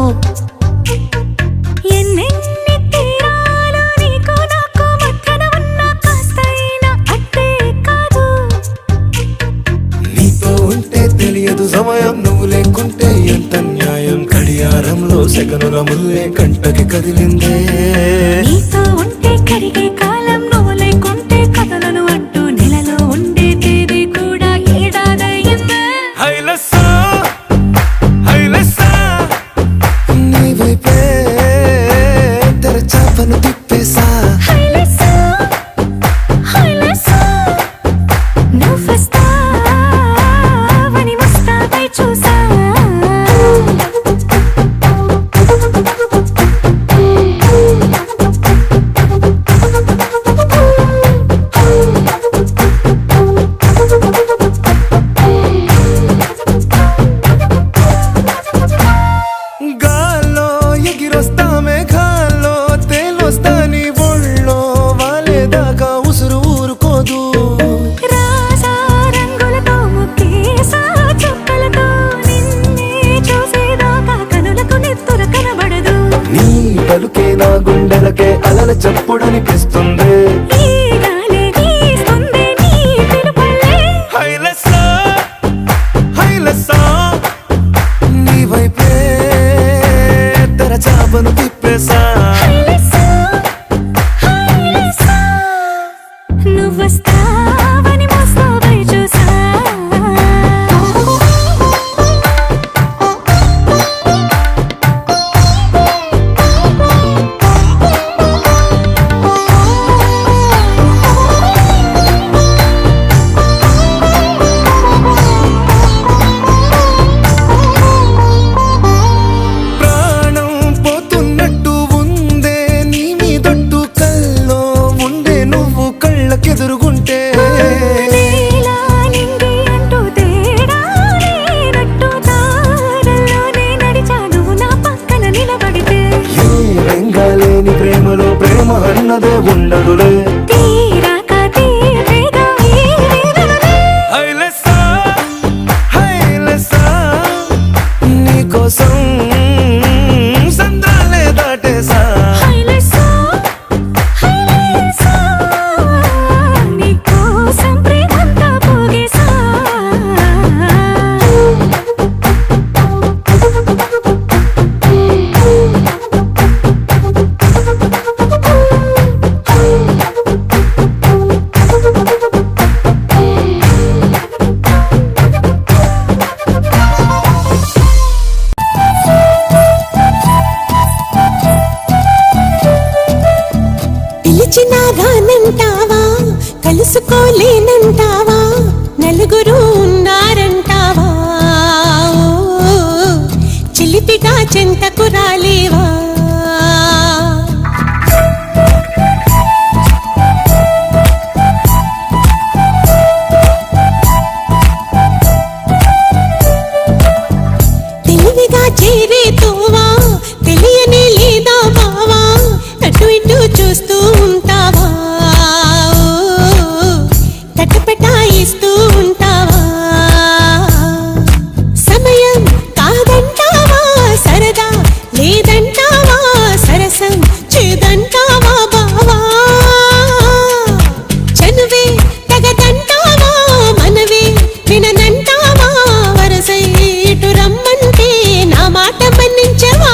ఎన్నెన్ని తీరాలు నీకు నాకు మధ్యన ఉన్న కాస్తైనా అట్టే కాదు. నీతో ఉంటే తెలియదు సమయం, నువ్వు లేకుంటే ఎంత న్యాయం. గడియారంలో సెకనుల ముల్లే కంటకి కదిలిందే. నీతో ఉంటే కరిగే కాలం, నువ్వు లేకుంటే కథలను అంటూ నెలలో ఉండే తేదీ కూడా ఏడాదయ్యిందే. హైలెస్సా హైలెస్సా నీ వైపే తెరచాపను తిప్పేసా. హైలెస్సా హైలెస్సా నువ్వొస్తావని ముస్తాబై చూసా. గాల్లో ఎగిరొస్తా మేఘాల్లో తేలొస్తా నీ ఒళ్ళో వాలేదాకా ఉసురు ఊరుకోదు. రాసా రంగులతో ముక్కేసా చుక్కలతో నిన్నే చూసేదాకా కనులకు నెత్తుర కనబడదు. నీ పలుకే నా గుండెలకే అలల చప్పుడనిపిస్తుంది. ఈ గాలి వీస్తుంది నీ పిలుపుల్లే. హైలెస్సా హైలెస్సా నీ వైపే తెరచాపను తిప్పేసా. హైలెస్సా హైలెస్సా నువ్వొస్తావని మోస్తాబై చూసా. ప్రాణం పోతున్నట్టు ఉందే నీ మీదొట్టు, కల్లో ఉండే నువ్వు కళ్ళకెదురుగుంటే. నీలా నింగి అంటూ తేడా లేనట్టు తారల్లోనే నడిచా నువ్వు నా పక్కన నిలబడితే. ఏ వెంగాలేని ప్రేమలో ప్రేమ అన్నదే ఉండదులే. తీరాక తీరేగా ఈ వేదనలే. హైలెస్సా హైలెస్సా నీకోసం సంద్రాలే దాటేసా. హైలెస్సా హైలెస్సా నీకోసం ప్రేమంతా పోగేసా. పిలిచినా రానంటావా, కలుసుకోలేనంటావా, నలుగురు ఉన్నారంటావా, చిలిపిగా చెంతకు రాలేవా. తెలివిగా చేరేతోవా, తెలియని లేదా బావా, అటు ఇటు చూస్తూ ఉంటావా, తటపటాయిస్తూ ఉంటావా. సమయం కాదంటావా, సరదా లేదంటావా, సరసం చేదంటావా బావా. చనువే తగదంటావా, మనవే విననంటావా, వరసై ఇటు రమ్మంటే నా మాట మన్నించవా.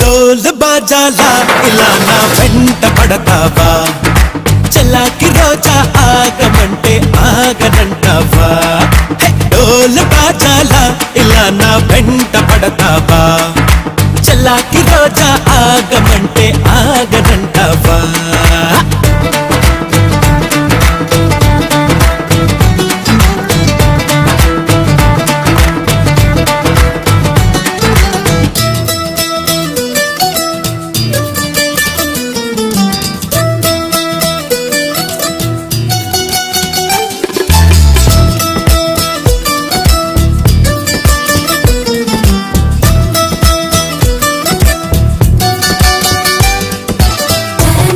డోలు బాజాలా ఇలా నా వెంట పడతావా, చల్లాకి రోజా ఆగమంటే ఆగనంటావా. డోలు బాజాలా ఇలా నా వెంట పడతావా, చల్లాకి రోజా ఆగమంటే ఆగనంటావా.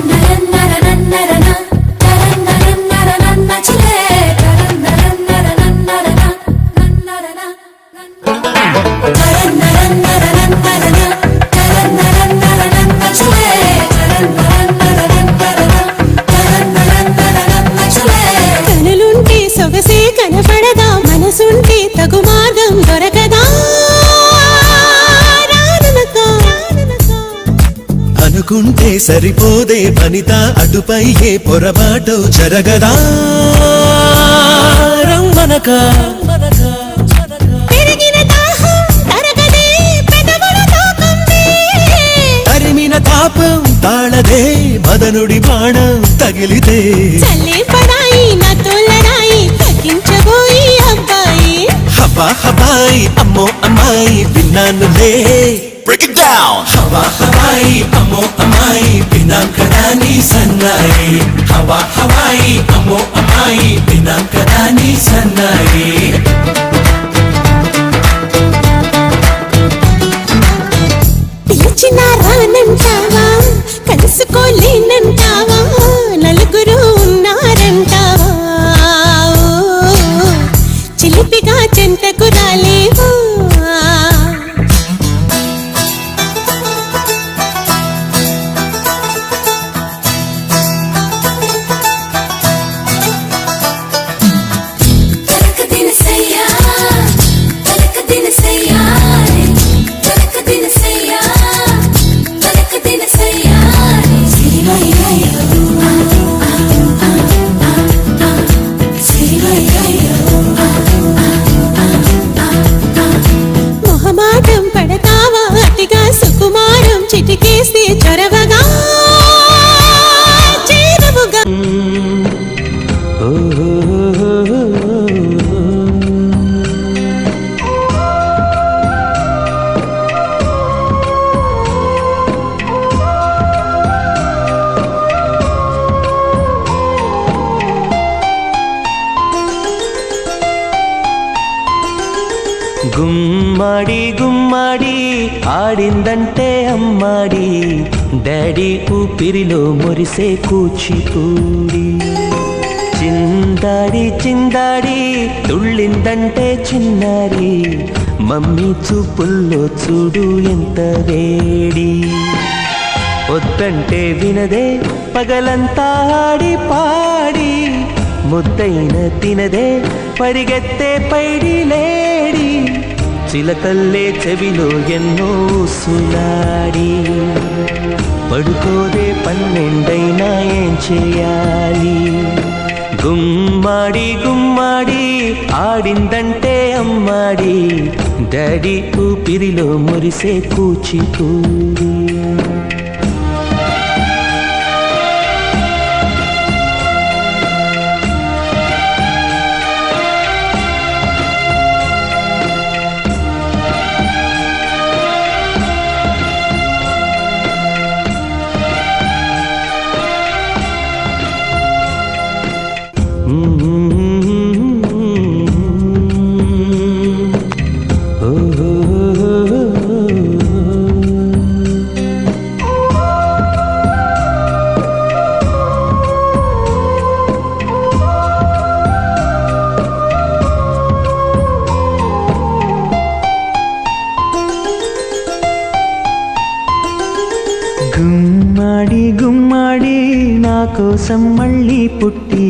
నరన్ వెతుకు మార్గం దొరకదా అనుకుంటే సరిపోదే వనిత అటుపై ఏ పొరపాటు జరగదా రమ్మనక తరిమిన తాపం తాళదే మదనుడి బాణం తగిలితే చల్లే పడాయి నా తోలరాయి తగ్గించబోయి అబ్బాయి హబా హబాయి అమ్మో అమ్మాయి విన్నానులే Break it down. హవా హవాయి అమ్మో అమ్మాయి విన్నాం కదా నీ సన్నాయి హవా హవాయి అమ్మో అమ్మాయి విన్నాం కదా నీ సన్నాయి పిలిచిన రానంటావా కలుసుకోలేనంటావా నలుగురు ఉన్నారంటావా చిలిపిగా చెంతకు రాలేవా మొహమాటం పడతావా అతిగా సుకుమారం చిటికేస్తే చొరవగా చేరవుగా గుమ్మడి గుమ్మడి ఆడిందంటే అమ్మాడి డాడీ ఊపిరిలో మురిసే కూచిపూడి చిందాడి చిందాడి తుళ్ళిందంటే చిన్నారి మమ్మీ చూపుల్లో చూడు ఎంత వేడి వద్దంటే వినదే పగలంతా ఆడి పాడి ముద్దైన తినదే పరిగెత్తే పైడి లేడి చిలకల్లే చెవిలో ఎన్నో సులాడి పడుకోదే పన్నెండైనా ఏం చేయాలి గుమ్మాడి గుమ్మాడి ఆడిందంటే అమ్మాడి డాడీ ఊపిరిలో మురిసే కూచిపూడి గుమ్మాడి గుమ్మాడి నా కోసం మళ్ళీ పుట్టి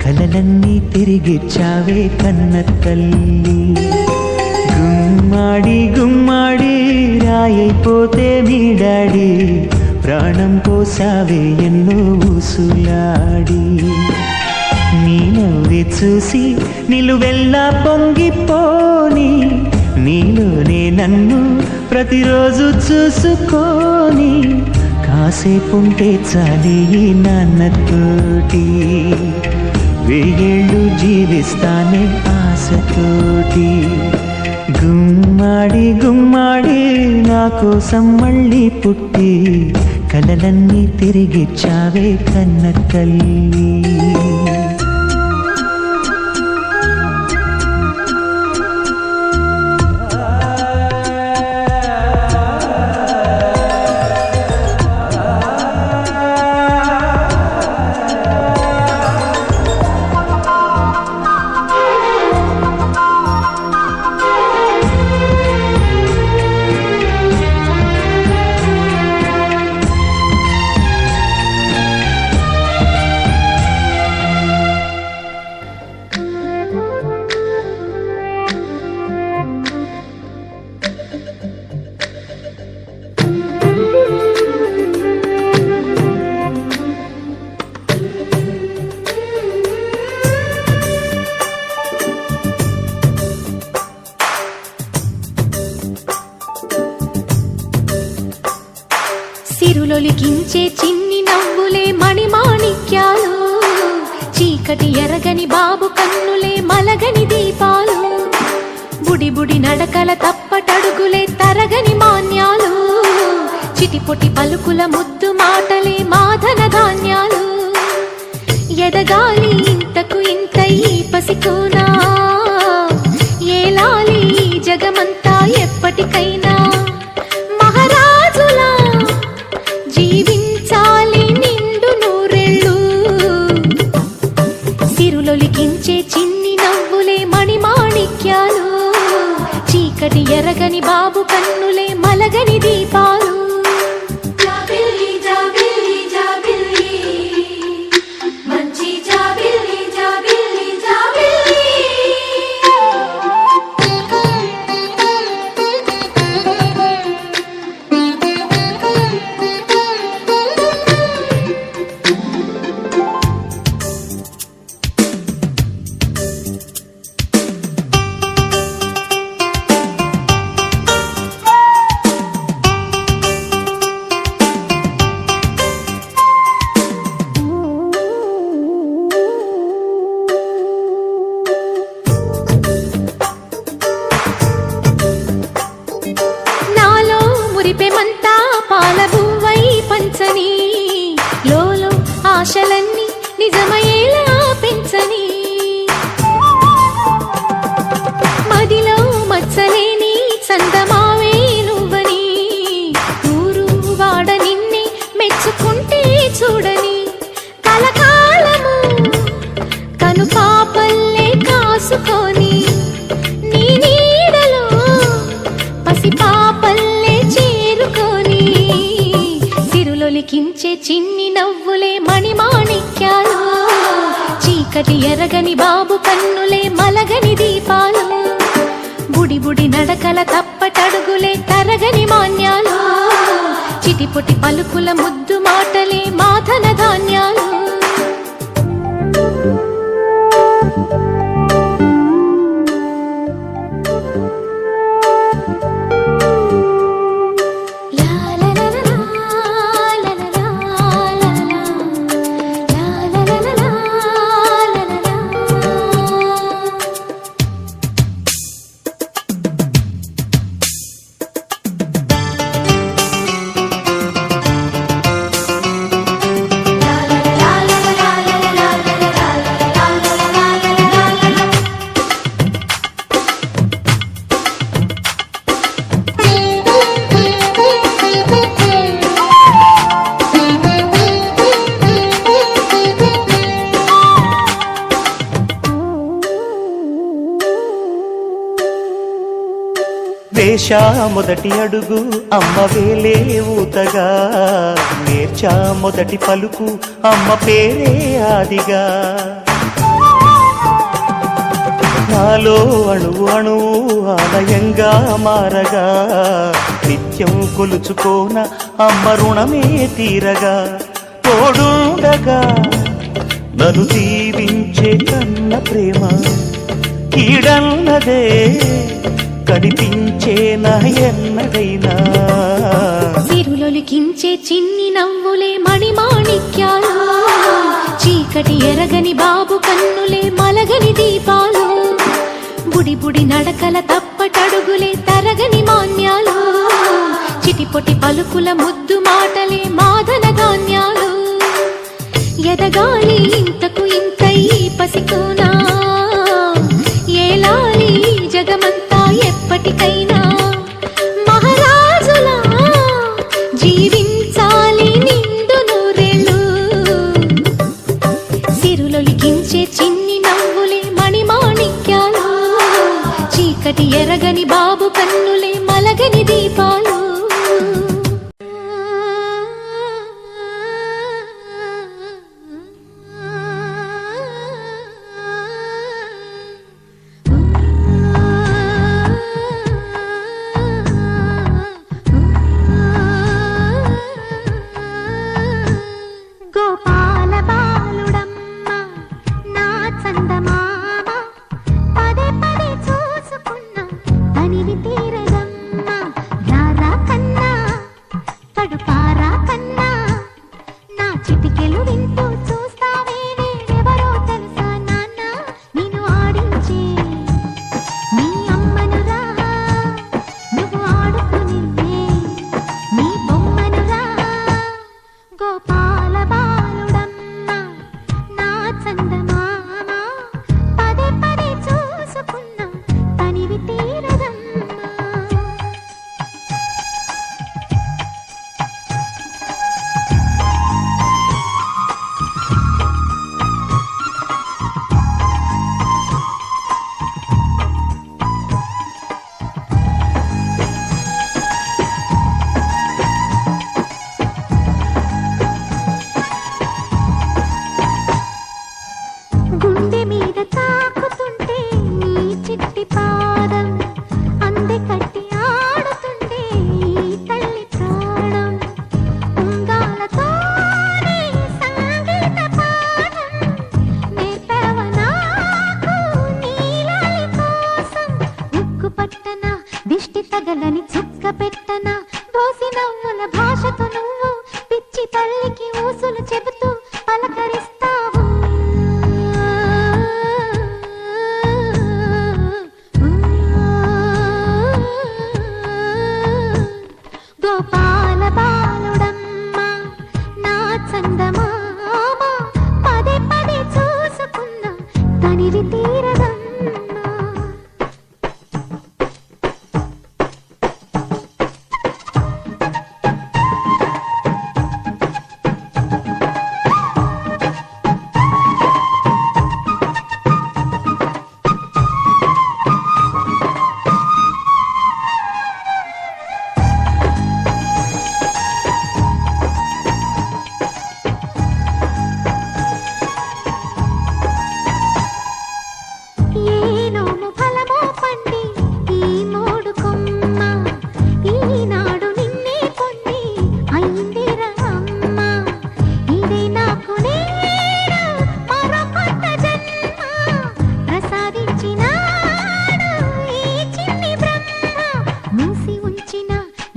కలలన్నీ తిరిగిచ్చావే కన్న తల్లి గుమ్మాడి గుమ్మాడి రాయైపోతే మీ డాడీ ప్రాణం పోసావే ఎన్నో ఊసులాడి నీ నవ్వి చూసి నిలువెల్లా పొంగిపోని నీలోనే నన్ను ప్రతిరోజు చూసుకోని కాసేపుంటే చాలి నాన్నతోటి వెయ్యేళ్ళు జీవిస్తానే ఆశతోటి గుమ్మాడి గుమ్మాడి నా కోసం మళ్ళీ పుట్టి కలలన్నీ తిరిగిచ్చావే కన్న తల్లి సిరులొలికించే చిన్ని నవ్వులే మణిమాణిక్యాలు, చీకటి ఎరగని బాబు కన్నులే మలగని దీపాలు, బుడి బుడి నడకల తప్పటడుగులే తరగని మాన్యాలు, చిటిపొటి పలుకుల ముద్దు మాటలే మాధన ధాన్యాలు. ఎదగాలి ఇంతకు ఇంత ఈ పసికోనా, ఏలాలి జగమంతా ఎప్పటికైనా, మహారాజులా జీవించాలి నిండు నూరెళ్ళు. సిరులొలికించే చిన్ని నవ్వులే మణిమాణిక్యాలు, చీకటి ఎరగని బాబు కన్నులే మలగని దీపాలు. జాబిల్లి జాబిల్లి జాబిల్లి మంచి జాబిల్లి జాబిల్లి జాబిల్లి. నాలో మురిపెమంతా పాలబువ్వై పంచని, లోలో ఆశలన్నీ నిజమయ్యేలా పెంచని, మదిలో మచ్చలేని చందమావే నువ్వని, ఊరు వాడ నిన్నే మెచ్చుకుంటే చూడని, కలకాలము కను పాపల్లే కాసుకొని, నీ నీడలో పసి పాపల్లే చేరుకొని, సిరులొలికించే చిన్ని నవ్వులే మణిమాణిక్యాలు, చీకటి ఎరగని బాబు కన్నులే మలగని దీపాలు, బుడి బుడి నడకల తప్పటడుగులే తరగని మాన్యాలు, చిటిపొటి పలుకుల ముద్దు మాటలే మాధన ధాన్యాలు. వేశా మొదటి అడుగు అమ్మ వేలే ఊతగా, నేర్చా మొదటి పలుకు అమ్మ పేరే ఆదిగా, నాలో అణువు అణువు ఆలయంగా మారగా, నిత్యం కొలుచుకోన అమ్మ రుణమే తీరగా, తోడుండగా నన్ను దీవించే కన్న ప్రేమ కీడన్నదే కనిపించే నా ఎన్నడైనా. సిరులొలికించే చిన్ని నవ్వులే మణిమాణిక్యాలు, చీకటి ఎరగని బాబు కన్నులే మలగని దీపాలు, బుడి బుడి నడకల తప్పటడుగులే తరగని మాన్యాలు, చిటిపొటి పలుకుల ముద్దు మాటలే మాధన ధాన్యాలు. ఎదగాలి ఇంతకు ఇంత ఈ పసికోనా, ఏలాలి జగమంతా ఎప్పటికైనా, మహారాజులా జీవించాలి నిండు నూరెళ్ళు. సిరులొలికించే చిన్ని నవ్వులే మణిమాణిక్యాలు, చీకటి ఎరగని బాబు కన్నులే మలగని దీపాలు. గోపాల బాలుడమ్మ నా చందమామ, పదే పదే చూసుకున్నా తనివి తీరదమ్మ, రారా తెగని చుక్క పెట్టన దోసి నవ్వుల భాషతో నువ్వు పిచ్చి తల్లికి ఊసులు చెబుతూ పలకరిస్తావు. గోపాల బాలుడమ్మ నా చందమామ పదే పదే చూసుకున్న తనివి తీరదమ్మ. ఏనోము ఫలమో పండి ఈ మోడు కొమ్మ ఈనాడు నిన్నే పొంది అయిందిరా అమ్మ. ఇదే నాకు నేను మరో కొత్త జన్మ ప్రసాదించినాడు ఈ చిన్ని బ్రహ్మ. మూసి ఉంచిన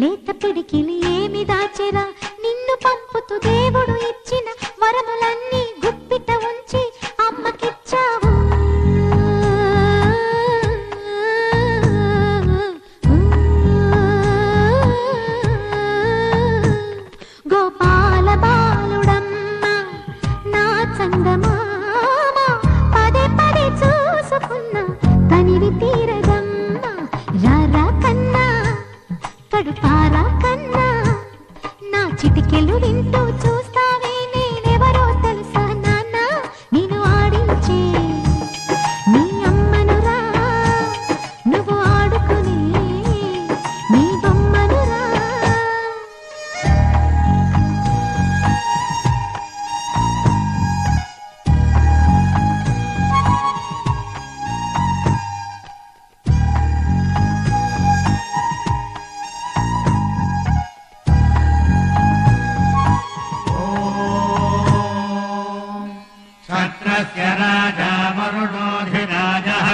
లేత పిడికిలి ఏమి దాచెరా నిన్ను పంపుతూ దేవుడు ఇచ్చిన వరములన్నీ గుప్పిట ఉంచి అమ్మకిచ్చావు. గోపాల బాలుడమ్మ నా చందమామ పదే పదే చూసుకున్న తనివి తీరదమ్మ. రారా కన్నా కడుపారా కన్నా నా చిటికెలు వింటూ చూస్తావే నేనెవరో తెలుసా నాన్న. నేను ఆడించే నీ అమ్మనురా నువ్వు ఆడుకునే నీ బొమ్మనురా. क्षत्रस्य राजा वरुणोऽधिराजः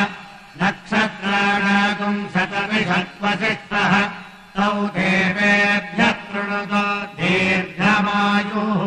नक्षत्राणागुं शतविषत्वसिष्ठः तौ देवेभ्यः शृणुतो दीर्घमायुः.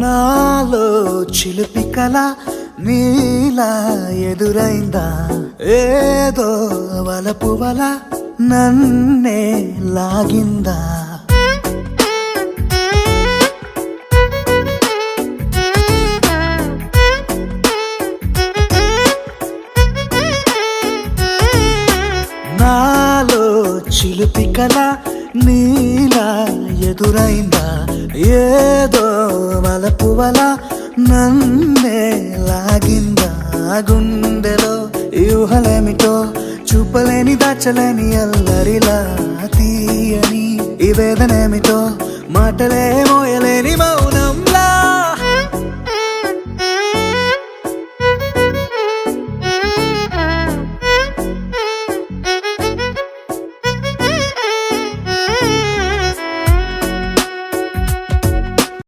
నాలో చిలిపి కల నీలా ఎదురైందా ఏదో వలపు వల నన్నే లాగిందా. నాలో చిలిపి కల నీలా ఎదురైందా ఏదో వలపు వల నన్నే లాగిందా. గుండెలో యూహలేమిటో చూపలేని దాచలేని అల్లరిలా తీయని ఈ వేదనేమిటో మాటలే మోయలేని మౌనం